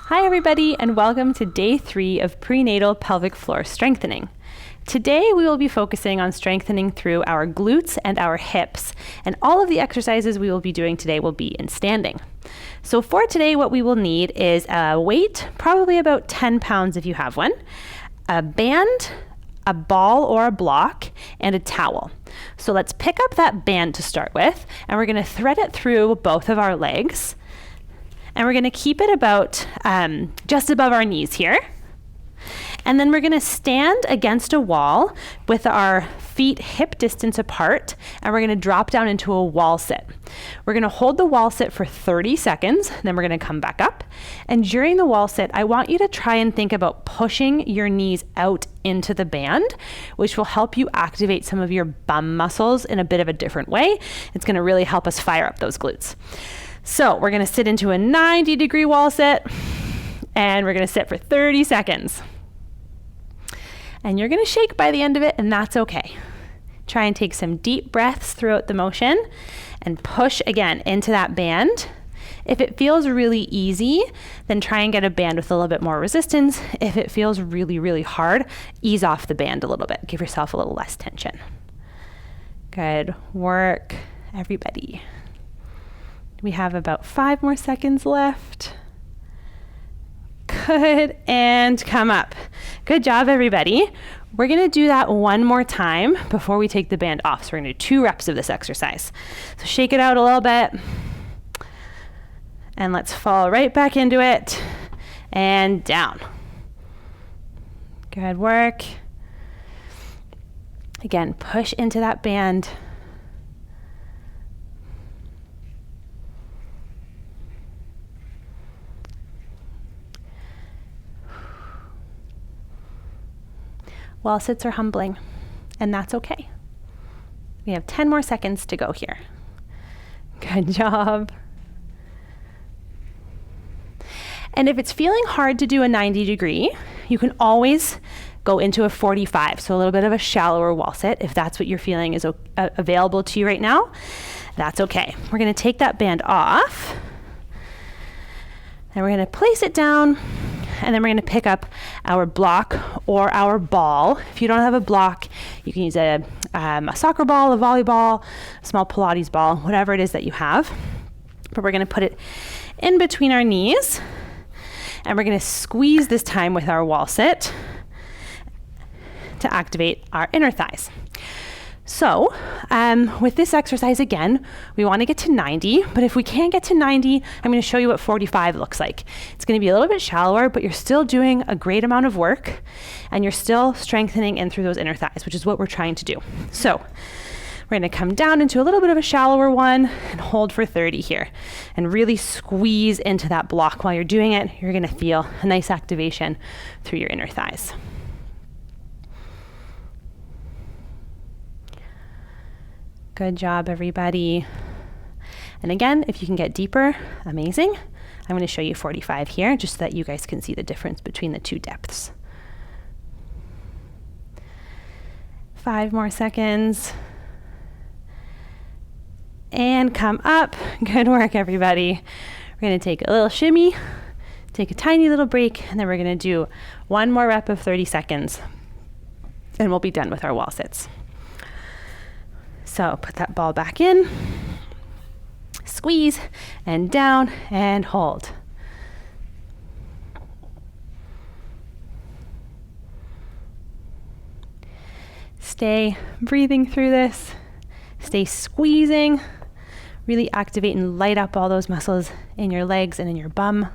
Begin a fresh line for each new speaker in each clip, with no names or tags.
Hi everybody, and welcome to day 3 of prenatal pelvic floor strengthening. Today we will be focusing on strengthening through our glutes and our hips, and all of the exercises we will be doing today will be in standing. So for today, what we will need is a weight, probably about 10 pounds if you have one, a band, a ball or a block, and a towel. So let's pick up that band to start with, and we're going to thread it through both of our legs. And we're going to keep it about just above our knees here. And then we're going to stand against a wall with our feet hip distance apart, and we're going to drop down into a wall sit. We're going to hold the wall sit for 30 seconds, then we're going to come back up. And during the wall sit, I want you to try and think about pushing your knees out into the band, which will help you activate some of your bum muscles in a bit of a different way. It's going to really help us fire up those glutes. So we're going to sit into a 90-degree wall sit, and we're going to sit for 30 seconds. And you're going to shake by the end of it, and that's okay. Try and take some deep breaths throughout the motion and push again into that band. If it feels really easy, then try and get a band with a little bit more resistance. If it feels really, really hard, ease off the band a little bit. Give yourself a little less tension. Good work, everybody. We have about 5 more seconds left. Good, and come up. Good job, everybody. We're gonna do that one more time before we take the band off. So we're gonna do 2 reps of this exercise. So shake it out a little bit. And let's fall right back into it. And down. Good work. Again, push into that band. Wall sits are humbling, and that's okay. We have 10 more seconds to go here. Good job. And if it's feeling hard to do a 90 degree, you can always go into a 45, so a little bit of a shallower wall sit. If that's what you're feeling is available to you right now, that's okay. We're gonna take that band off, and we're gonna place it down, and then we're going to pick up our block or our ball. If you don't have a block, you can use a soccer ball, a volleyball, a small Pilates ball, whatever it is that you have. But we're going to put it in between our knees, and we're going to squeeze this time with our wall sit to activate our inner thighs. So with this exercise, again, we want to get to 90, but if we can't get to 90, I'm going to show you what 45 looks like. It's going to be a little bit shallower, but you're still doing a great amount of work, and you're still strengthening in through those inner thighs, which is what we're trying to do. So we're going to come down into a little bit of a shallower one and hold for 30 here, and really squeeze into that block. While you're doing it, you're going to feel a nice activation through your inner thighs. Good job, everybody. And again, if you can get deeper, amazing. I'm going to show you 45 here, just so that you guys can see the difference between the 2 depths. 5 more seconds. And come up. Good work, everybody. We're going to take a little shimmy, take a tiny little break, and then we're going to do 1 more rep of 30 seconds. And we'll be done with our wall sits. So put that ball back in, squeeze, and down, and hold. Stay breathing through this. Stay squeezing. Really activate and light up all those muscles in your legs and in your bum.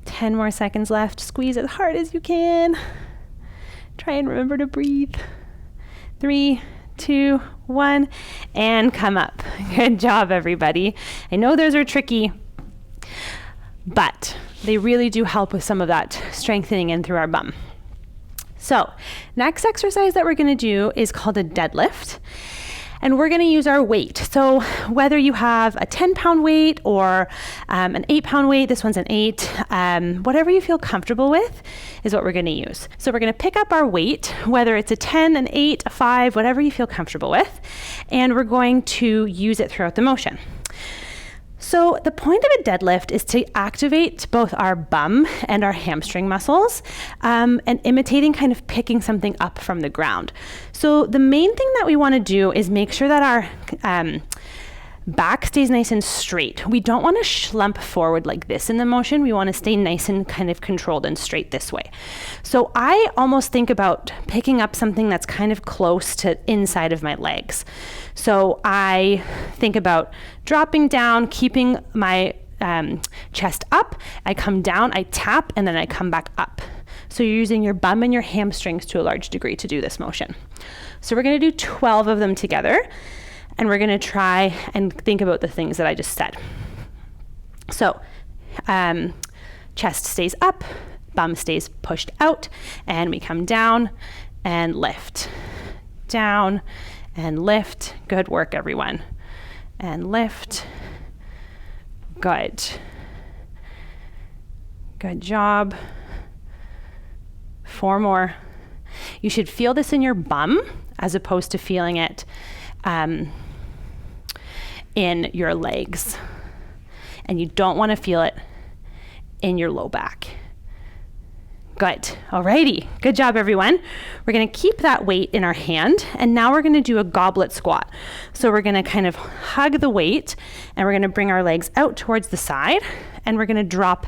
10 more seconds left. Squeeze as hard as you can. Try and remember to breathe. 3, 2, 1, and come up. Good job, everybody. I know those are tricky, but they really do help with some of that strengthening in through our bum. So next exercise that we're going to do is called a deadlift. And we're gonna use our weight. So whether you have a 10-pound weight or an 8-pound weight, this one's an 8, whatever you feel comfortable with is what we're gonna use. So we're gonna pick up our weight, whether it's a 10, an 8, a 5, whatever you feel comfortable with, and we're going to use it throughout the motion. So the point of a deadlift is to activate both our bum and our hamstring muscles, and imitating kind of picking something up from the ground. So the main thing that we want to do is make sure that our back stays nice and straight. We don't want to slump forward like this in the motion. We want to stay nice and kind of controlled and straight this way. So I almost think about picking up something that's kind of close to inside of my legs. So I think about dropping down, keeping my chest up. I come down, I tap, and then I come back up. So you're using your bum and your hamstrings to a large degree to do this motion. So we're going to do 12 of them together. And we're gonna try and think about the things that I just said. So, chest stays up, bum stays pushed out, and we come down and lift. Down and lift. Good work, everyone. And lift. Good. Good job. 4 more. You should feel this in your bum as opposed to feeling it in your legs, and you don't want to feel it in your low back. Good. Alrighty. Good job, everyone. We're going to keep that weight in our hand, and now we're going to do a goblet squat. So we're going to kind of hug the weight, and we're going to bring our legs out towards the side, and we're going to drop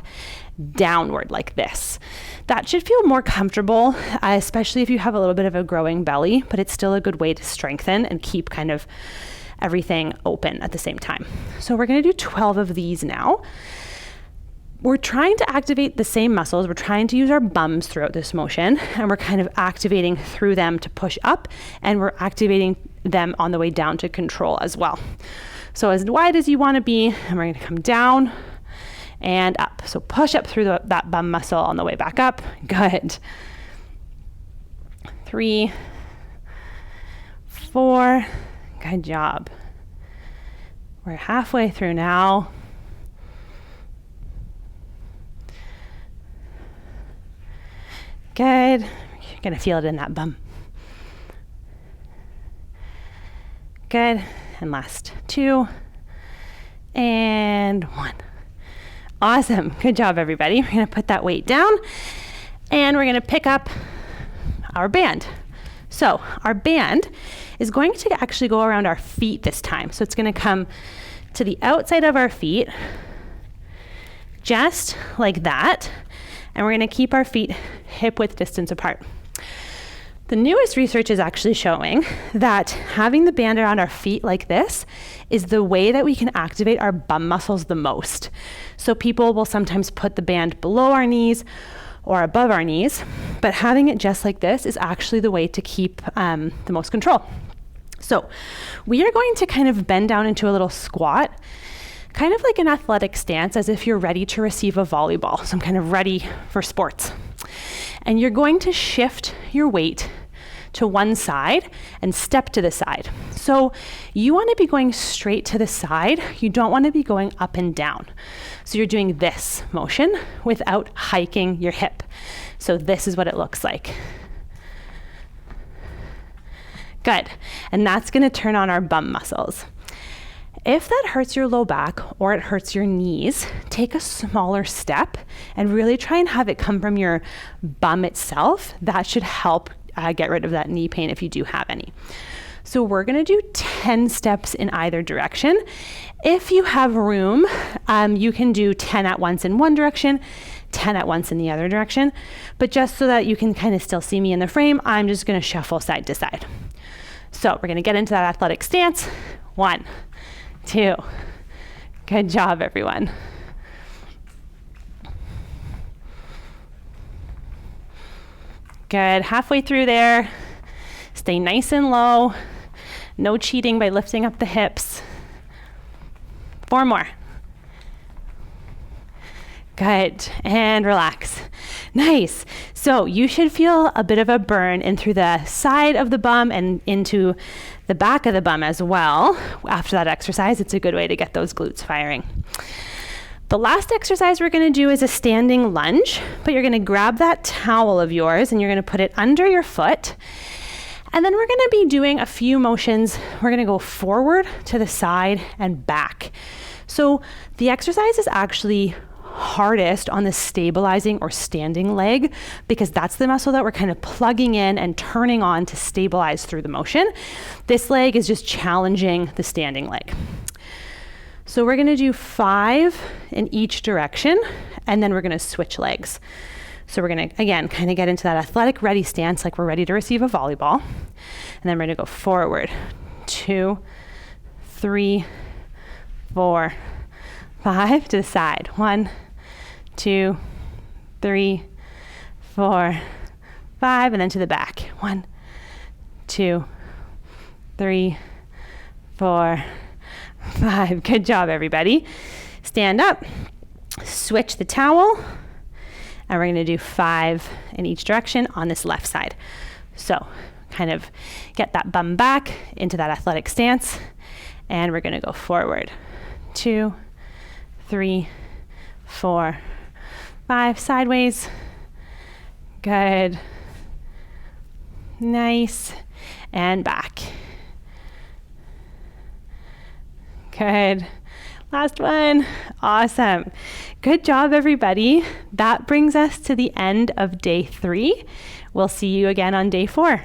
downward like this. That should feel more comfortable, especially if you have a little bit of a growing belly, but it's still a good way to strengthen and keep kind of everything open at the same time. So we're going to do 12 of these now. We're trying to activate the same muscles. We're trying to use our bums throughout this motion, and we're kind of activating through them to push up, and we're activating them on the way down to control as well. So as wide as you want to be, and we're going to come down and up. So push up through that bum muscle on the way back up. Good. 3, 4. Good job. We're halfway through now. Good. You're going to feel it in that bum. Good. And last 2. And 1. Awesome. Good job, everybody. We're going to put that weight down, and we're going to pick up our band. So our band is going to actually go around our feet this time. So it's going to come to the outside of our feet, just like that. And we're going to keep our feet hip width distance apart. The newest research is actually showing that having the band around our feet like this is the way that we can activate our bum muscles the most. So people will sometimes put the band below our knees or above our knees, but having it just like this is actually the way to keep the most control. So we are going to kind of bend down into a little squat, kind of like an athletic stance, as if you're ready to receive a volleyball. So I'm kind of ready for sports. And you're going to shift your weight to one side and step to the side. So you want to be going straight to the side. You don't want to be going up and down. So you're doing this motion without hiking your hip. So this is what it looks like. Good. And that's going to turn on our bum muscles. If that hurts your low back or it hurts your knees, take a smaller step and really try and have it come from your bum itself. That should help get rid of that knee pain if you do have any. So we're going to do 10 steps in either direction. If you have room, you can do 10 at once in one direction, 10 at once in the other direction. But just so that you can kind of still see me in the frame, I'm just going to shuffle side to side. So we're going to get into that athletic stance. 1, 2. Good job, everyone. Good. Halfway through there. Stay nice and low. No cheating by lifting up the hips. 4 more. Good. And relax. Nice. So you should feel a bit of a burn in through the side of the bum and into the back of the bum as well. After that exercise, it's a good way to get those glutes firing. The last exercise we're going to do is a standing lunge, but you're going to grab that towel of yours and you're going to put it under your foot. And then we're going to be doing a few motions. We're going to go forward, to the side, and back. So the exercise is actually hardest on the stabilizing or standing leg because that's the muscle that we're kind of plugging in and turning on to stabilize through the motion. This leg is just challenging the standing leg. So we're going to do 5 in each direction, and then we're going to switch legs. So we're going to, again, kind of get into that athletic ready stance like we're ready to receive a volleyball. And then we're going to go forward. 2, 3, 4, 5, to the side. 1, 2, 3, 4, 5, and then to the back. 1, 2, 3, 4, 5. Good job, everybody. Stand up, switch the towel, and we're going to do 5 in each direction on this left side. So kind of get that bum back into that athletic stance, and we're going to go forward. 2, 3, 4, 5, sideways. Good. Nice. And back. Good. Last one. Awesome. Good job, everybody. That brings us to the end of day 3. We'll see you again on day 4.